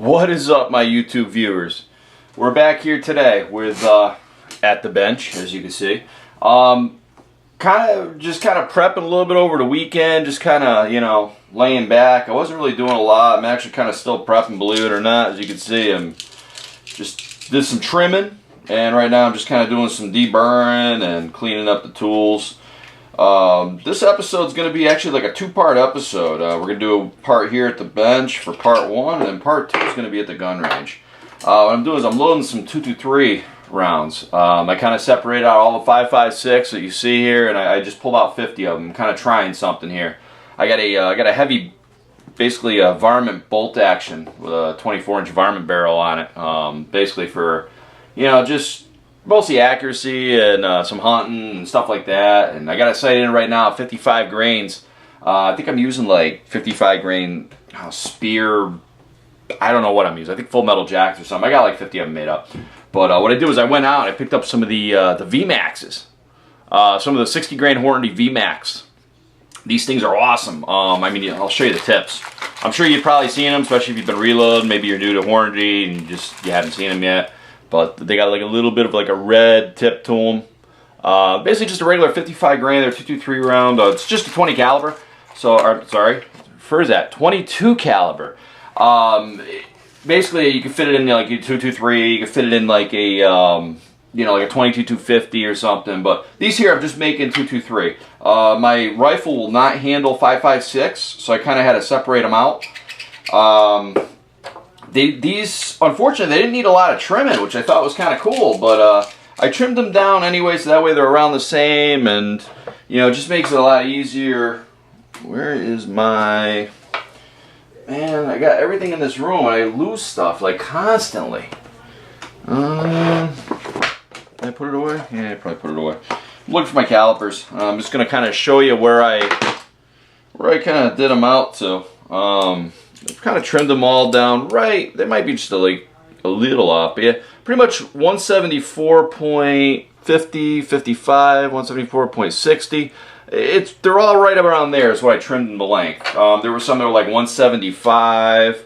What is up, my YouTube viewers? We're back here today with at the bench, as you can see. Kind of prepping a little bit over the weekend, just kind of, you know, laying back. I wasn't really doing a lot. I'm actually kind of still prepping, believe it or not. As you can see, I'm just did some trimming, and right now I'm just kind of doing some deburring and cleaning up the tools. This episode is going to be actually like a two-part episode. We're going to do a part here at the bench for part one, and then part two is going to be at the gun range. What I'm doing is I'm loading some 223 rounds. I kind of separated out all the 5.56 that you see here, and I just pulled out 50 of them. I'm kind of trying something here. I got a heavy, basically a varmint bolt action with a 24-inch varmint barrel on it. Basically for, you know, just mostly accuracy and some hunting and stuff like that. And I got it sighted in right now at 55 grains. I think I'm using like 55 grain spear. I don't know what I'm using. I think Full Metal Jacks or something. I got like 50 of them made up. But what I did was I went out and I picked up some of the Vmaxes. Some of the 60 grain Hornady Vmax. These things are awesome. I mean, I'll show you the tips. I'm sure you've probably seen them, especially if you've been reloading. Maybe you're new to Hornady and you haven't seen them yet. But they got like a little bit of like a red tip to them. Basically just a regular 55 grain. They're 223 round. It's just a 20 caliber. So, sorry, where's that? 22 caliber. Basically you can fit it in like a 223. You can fit it in like a you know, like a 22-250 or something. But these here I'm just making 223. My rifle will not handle 5.56, so I kind of had to separate them out. These, unfortunately, they didn't need a lot of trimming, which I thought was kind of cool, but I trimmed them down anyway, so that way they're around the same, and, you know, it just makes it a lot easier. Where is my... Man, I got everything in this room, and I lose stuff, like, constantly. Did I put it away? Yeah, I probably put it away. I'm looking for my calipers. I'm just going to kind of show you where I kind of did them out to. I've kind of trimmed them all down right. They might be just like a little off, but yeah, pretty much 174.50, 55, 174.60. They're all right around there is what I trimmed in the length. There were some that were like 175,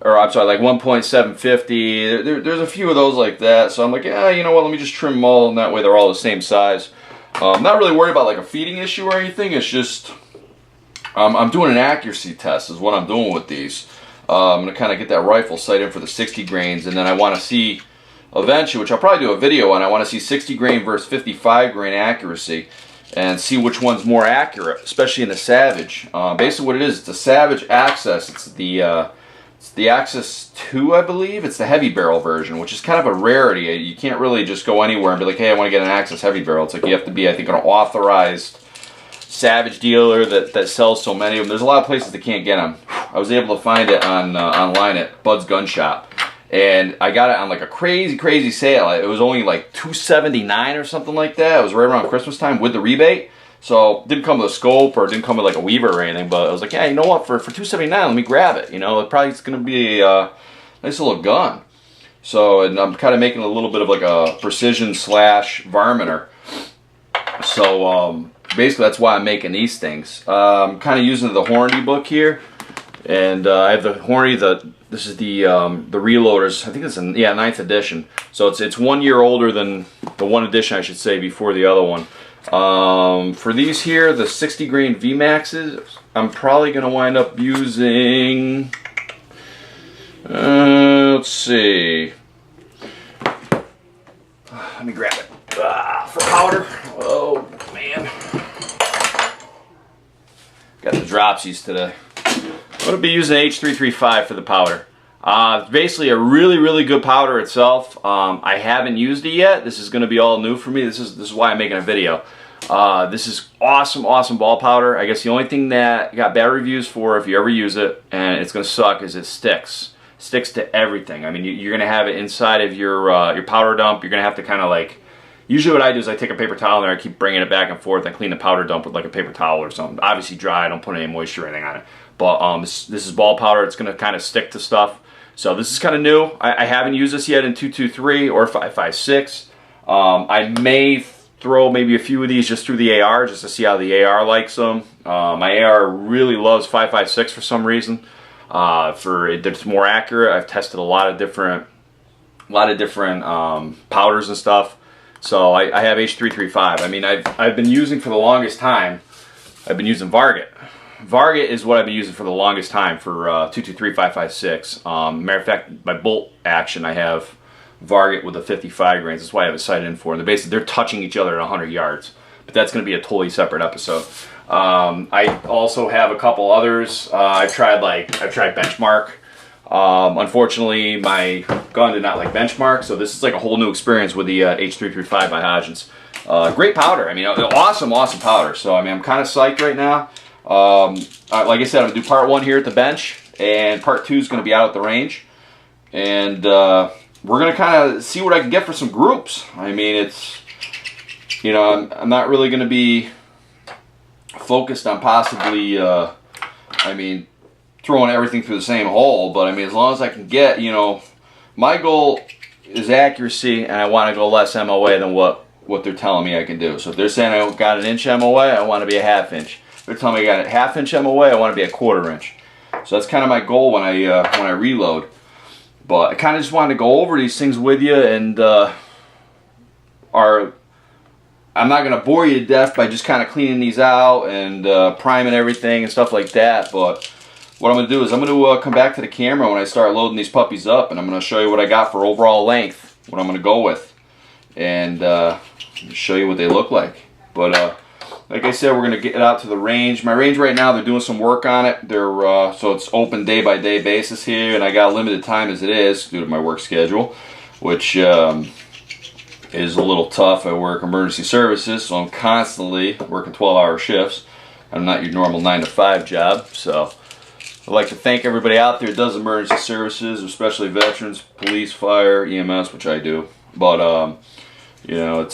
or I'm sorry, like 1.750. There's a few of those like that. So I'm like, yeah, you know what? Let me just trim them all, and that way they're all the same size. I'm not really worried about like a feeding issue or anything. It's just I'm doing an accuracy test is what I'm doing with these. I'm going to kind of get that rifle sight in for the 60 grains, and then I want to see eventually, which I'll probably do a video on, I want to see 60 grain versus 55 grain accuracy and see which one's more accurate, especially in the Savage. Basically what it is, it's the Savage Access. It's the Access 2, I believe. It's the heavy barrel version, which is kind of a rarity. You can't really just go anywhere and be like, hey, I want to get an Access heavy barrel. It's like you have to be, I think, an authorized Savage dealer that sells so many of them. There's a lot of places that can't get them. I was able to find it on online at Bud's Gun Shop, and I got it on like a crazy sale. It was only like $279 or something like that. It was right around Christmas time with the rebate, so it didn't come with a scope or it didn't come with like a weaver or anything. But I was like, yeah, you know what? For $279, let me grab it. You know, it probably is going to be a nice little gun. So, and I'm kind of making a little bit of like a precision slash varminter. So basically that's why I'm making these things. I'm kind of using the Hornady book here, and I have the Hornady. This is the Reloaders. I think it's yeah, 9th edition. So it's 1 year older than the 1 edition, I should say, before the other one. For these here, the 60 grain Vmaxes, I'm probably going to wind up using. Let's see. Let me grab it for powder. Oh man, got the dropsies today. I'm going to be using H335 for the powder. It's basically a really good powder itself. I haven't used it yet. This is going to be all new for me. This is why I'm making a video. This is awesome ball powder. I guess the only thing that got bad reviews for, if you ever use it, and it's going to suck, is it sticks to everything. I mean, you're going to have it inside of your powder dump. You're going to have to kind of like, usually what I do is I take a paper towel and I keep bringing it back and forth. I clean the powder dump with like a paper towel or something. Obviously dry. I don't put any moisture or anything on it. But this is ball powder. It's going to kind of stick to stuff. So this is kind of new. I haven't used this yet in 223 or 5.56. I may throw maybe a few of these just through the AR just to see how the AR likes them. My AR really loves 5.56 for some reason. It's more accurate. I've tested a lot of different powders and stuff. So I have H335. I mean, I've been using for the longest time. I've been using Varmint. Varmint is what I've been using for the longest time for 223-556. Matter of fact, my bolt action, I have Varmint with a 55 grains. That's why I have it sighted in for. And they're touching each other at 100 yards. But that's going to be a totally separate episode. I also have a couple others. I've tried Benchmark. Unfortunately, my gun did not like Benchmark, so this is like a whole new experience with the H335 by Hodgins. Great powder. I mean, awesome powder. So I mean, I'm kind of psyched right now. Like I said, I'm gonna do part 1 here at the bench, and part 2 is gonna be out at the range, and we're gonna kind of see what I can get for some groups. I mean, it's, you know, I'm not really gonna be focused on possibly, I mean, throwing everything through the same hole, but I mean, as long as I can get, you know, my goal is accuracy, and I want to go less MOA than what they're telling me I can do. So if they're saying I got an inch MOA, I want to be a ½ inch. If they're telling me I got a ½ inch MOA, I want to be a -- inch. So that's kind of my goal when I reload. But I kind of just wanted to go over these things with you, and I'm not going to bore you to death by just kind of cleaning these out and priming everything and stuff like that. But what I'm going to do is I'm going to come back to the camera when I start loading these puppies up, and I'm going to show you what I got for overall length, what I'm going to go with, and show you what they look like. But like I said, we're going to get out to the range. My range right now, they're doing some work on it. So it's open day-by-day basis here, and I got limited time as it is due to my work schedule, which is a little tough. I work emergency services, so I'm constantly working 12-hour shifts. I'm not your normal 9-to-5 job, so I'd like to thank everybody out there that does emergency services, especially veterans, police, fire, EMS, which I do. But you know,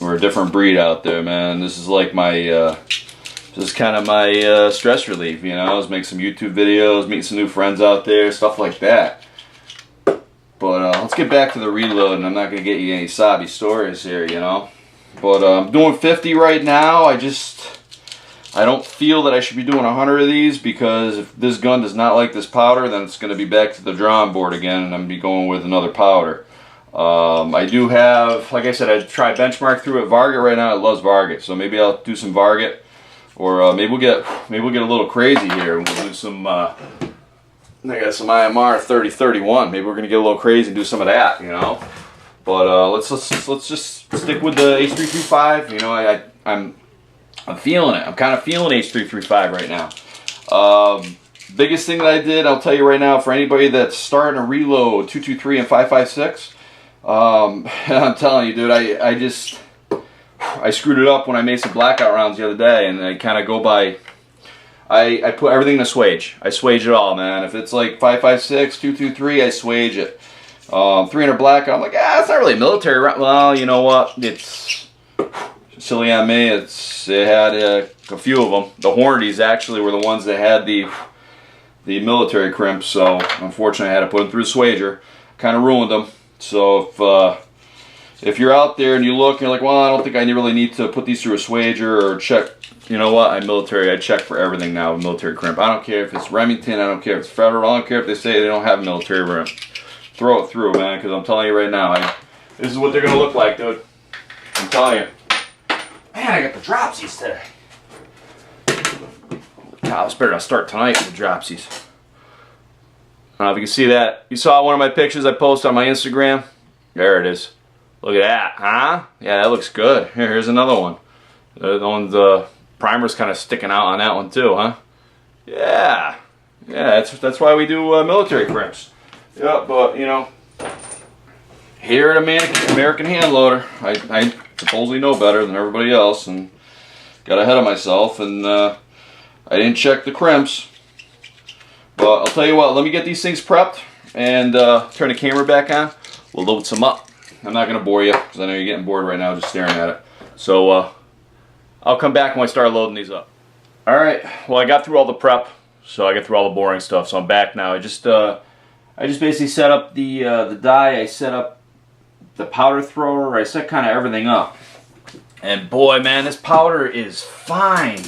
we're a different breed out there, man. This is like my this is kind of my stress relief, you know. Is make some YouTube videos, meet some new friends out there, stuff like that. But let's get back to the reload, and I'm not going to get you any sobby stories here, you know. But I'm doing 50 right now. I don't feel that I should be doing 100 of these, because if this gun does not like this powder, then it's going to be back to the drawing board again, and I'm going to be going with another powder. I do have, like I said, I tried Benchmark through at Varmint right now. It loves Varmint, so maybe I'll do some Varmint, or maybe we'll get a little crazy here. We'll do some. I got some IMR 3031. Maybe we're gonna get a little crazy and do some of that, you know. But let's just stick with the H335. You know, I'm feeling it. I'm kind of feeling H335 right now. Biggest thing that I did, I'll tell you right now, for anybody that's starting to reload 223 and 556, I'm telling you, dude, I screwed it up when I made some blackout rounds the other day, and I kind of go by. I put everything in a swage. I swage it all, man. If it's like 556, 223, I swage it. 300 blackout, I'm like, it's not really military. Well, you know what? It's silly on me. It had a few of them. The Hornadies actually were the ones that had the military crimps, so unfortunately I had to put them through the swager. Kind of ruined them. So if you're out there and you look and you're like, well, I don't think I really need to put these through a swager or check. You know what? I'm military. I check for everything now with military crimp. I don't care if it's Remington. I don't care if it's Federal. I don't care if they say they don't have military crimp. Throw it through, man, because I'm telling you right now, this is what they're going to look like, dude. I'm telling you. Man, I got the dropsies today. God, it's better to start tonight with the dropsies. I don't know if you can see that. You saw one of my pictures I posted on my Instagram? There it is. Look at that, huh? Yeah, that looks good. Here's another one. The primer's kind of sticking out on that one too, huh? Yeah. Yeah, that's why we do military crimps. Yeah, but, you know, here at American Handloader, I supposedly know better than everybody else, and got ahead of myself, and I didn't check the crimps. But I'll tell you what, let me get these things prepped and turn the camera back on. We'll load some up. I'm not going to bore you, because I know you're getting bored right now just staring at it. So I'll come back when I start loading these up. Alright, well, I got through all the prep, so I got through all the boring stuff, so I'm back now. I just basically set up the dye, I set up the powder thrower, I set kind of everything up. And boy, man, this powder is fine.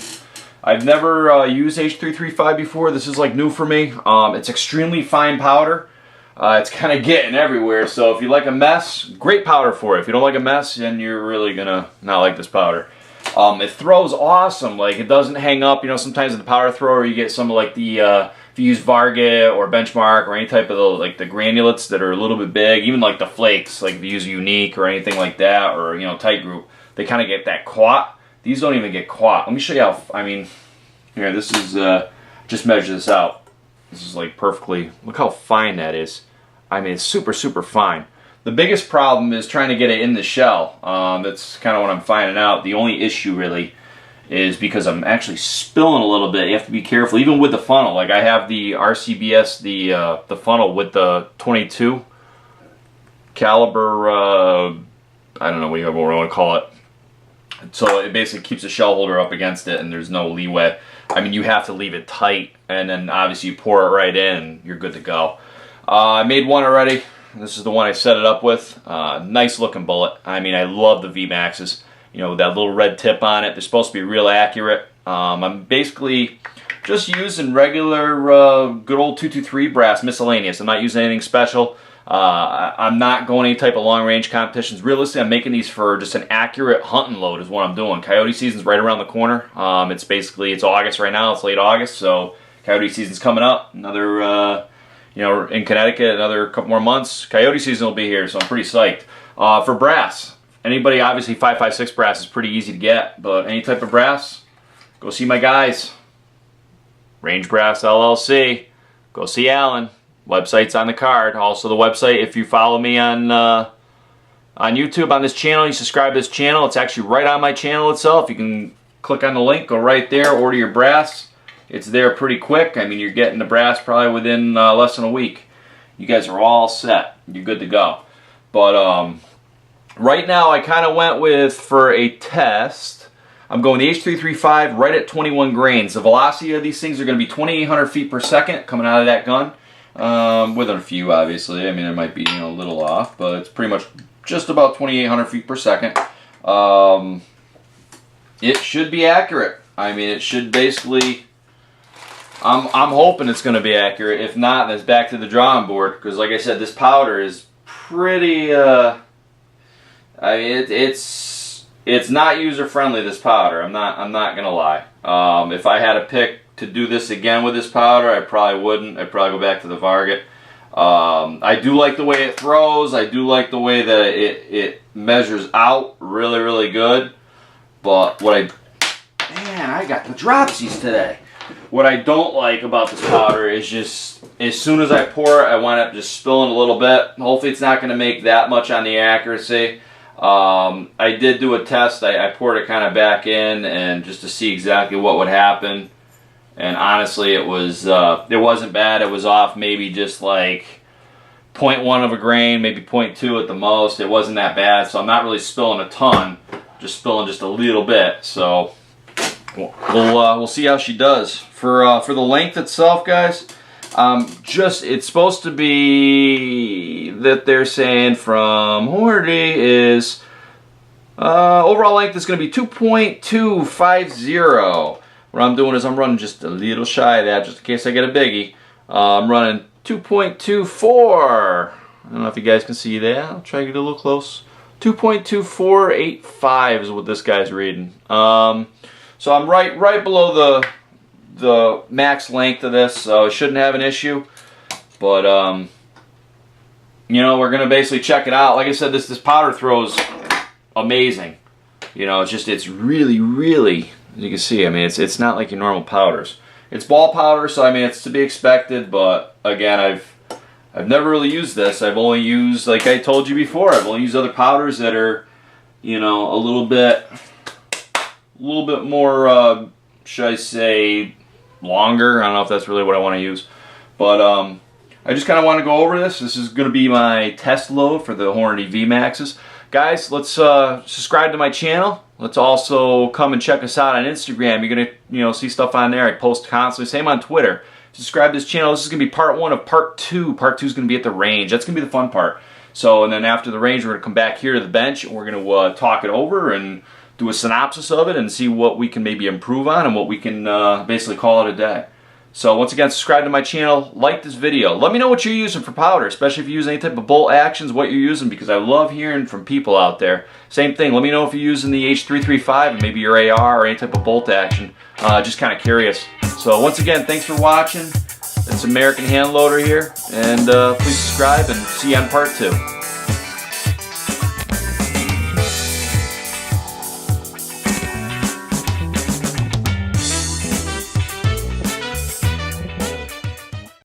I've never used H335 before. This is like new for me. It's extremely fine powder. It's kind of getting everywhere, so if you like a mess, great powder for it. If you don't like a mess, then you're really gonna not like this powder. It throws awesome. Like, it doesn't hang up. You know, sometimes in the powder thrower you get some of like the if you use Varmint or Benchmark or any type of the granulates that are a little bit big, even like the flakes, like if you use Unique or anything like that, or you know, Tight Group, they kind of get that quat. These don't even get quat. Let me show you how. I mean, here, this is just measure this out. This is like perfectly. Look how fine that is. I mean, it's super, super fine. The biggest problem is trying to get it in the shell. That's kind of what I'm finding out. The only issue really is because I'm actually spilling a little bit. You have to be careful, even with the funnel. Like, I have the RCBS, the funnel with the 22 caliber. I don't know what you want to call it. So it basically keeps the shell holder up against it, and there's no leeway. I mean, you have to leave it tight, and then obviously you pour it right in, and you're good to go. I made one already. This is the one I set it up with. Nice looking bullet. I mean, I love the Vmaxes. You know, with that little red tip on it. They're supposed to be real accurate. I'm basically just using regular good old 223 brass miscellaneous. I'm not using anything special. I'm not going any type of long range competitions. Realistically, I'm making these for just an accurate hunting load is what I'm doing. Coyote season's right around the corner. It's August right now. It's late August, so coyote season's coming up. Another, you know, in Connecticut, another couple more months. Coyote season will be here, so I'm pretty psyched. For brass. Anybody, obviously 556 brass is pretty easy to get, but any type of brass, go see my guys. Range Brass LLC. Go see Alan. Website's on the card. Also the website, if you follow me on YouTube on this channel, you subscribe to this channel, it's actually right on my channel itself. You can click on the link, go right there, order your brass. It's there pretty quick. I mean, you're getting the brass probably within less than a week. You guys are all set. You're good to go. But right now, I kind of went with, for a test, I'm going the H335 right at 21 grains. The velocity of these things are going to be 2,800 feet per second coming out of that gun. With a few, obviously. I mean, it might be, you know, a little off, but it's pretty much just about 2,800 feet per second. It should be accurate. I mean, it should basically... I'm hoping it's going to be accurate. If not, then it's back to the drawing board. Because, like I said, this powder is pretty... I mean, it's not user friendly. This powder. I'm not gonna lie. If I had to pick to do this again with this powder, I probably wouldn't. I'd probably go back to the Varmint. I do like the way it throws. I do like the way that it measures out really, really good. But man, I got the dropsies today. What I don't like about this powder is just as soon as I pour it, I wind up just spilling a little bit. Hopefully it's not going to make that much on the accuracy. I did do a test. I poured it kind of back in and just to see exactly what would happen. And honestly, it wasn't bad. It was off maybe just like 0.1 of a grain, maybe 0.2 at the most. It wasn't that bad, so I'm not really spilling a ton. Just spilling just a little bit. So we'll see how she does. For the length itself, guys, it's supposed to be that they're saying from Hornady is overall length is going to be 2.250. What I'm doing is I'm running just a little shy of that, just in case I get a biggie. I'm running 2.24. I don't know if you guys can see that. I'll try to get a little close. 2.2485 is what this guy's reading. So I'm right below the max length of this, so it shouldn't have an issue. But you know, we're gonna basically check it out. Like I said, this powder throws amazing. You know, it's really, really, as you can see, I mean, it's not like your normal powders. It's ball powder, so I mean, it's to be expected. But again, I've never really used this. I've only used, like I told you before, I've only used other powders that are, you know, a little bit more, should I say, longer. I don't know if that's really what I want to use, but I just kind of want to go over this. This is going to be my test load for the Hornady Vmaxes. Guys, let's subscribe to my channel. Let's also come and check us out on Instagram. You're going to, you know, see stuff on there. I post constantly. Same on Twitter. Subscribe to this channel. This is going to be part 1 of part 2. Part 2 is going to be at the range. That's going to be the fun part. So, and then after the range, we're going to come back here to the bench and we're going to talk it over and do a synopsis of it and see what we can maybe improve on and what we can basically call it a day. So once again, subscribe to my channel, like this video. Let me know what you're using for powder, especially if you use any type of bolt actions, what you're using, because I love hearing from people out there. Same thing, let me know if you're using the H335 and maybe your AR or any type of bolt action. Just kind of curious. So once again, thanks for watching. It's American Handloader here, and please subscribe and see you on part 2.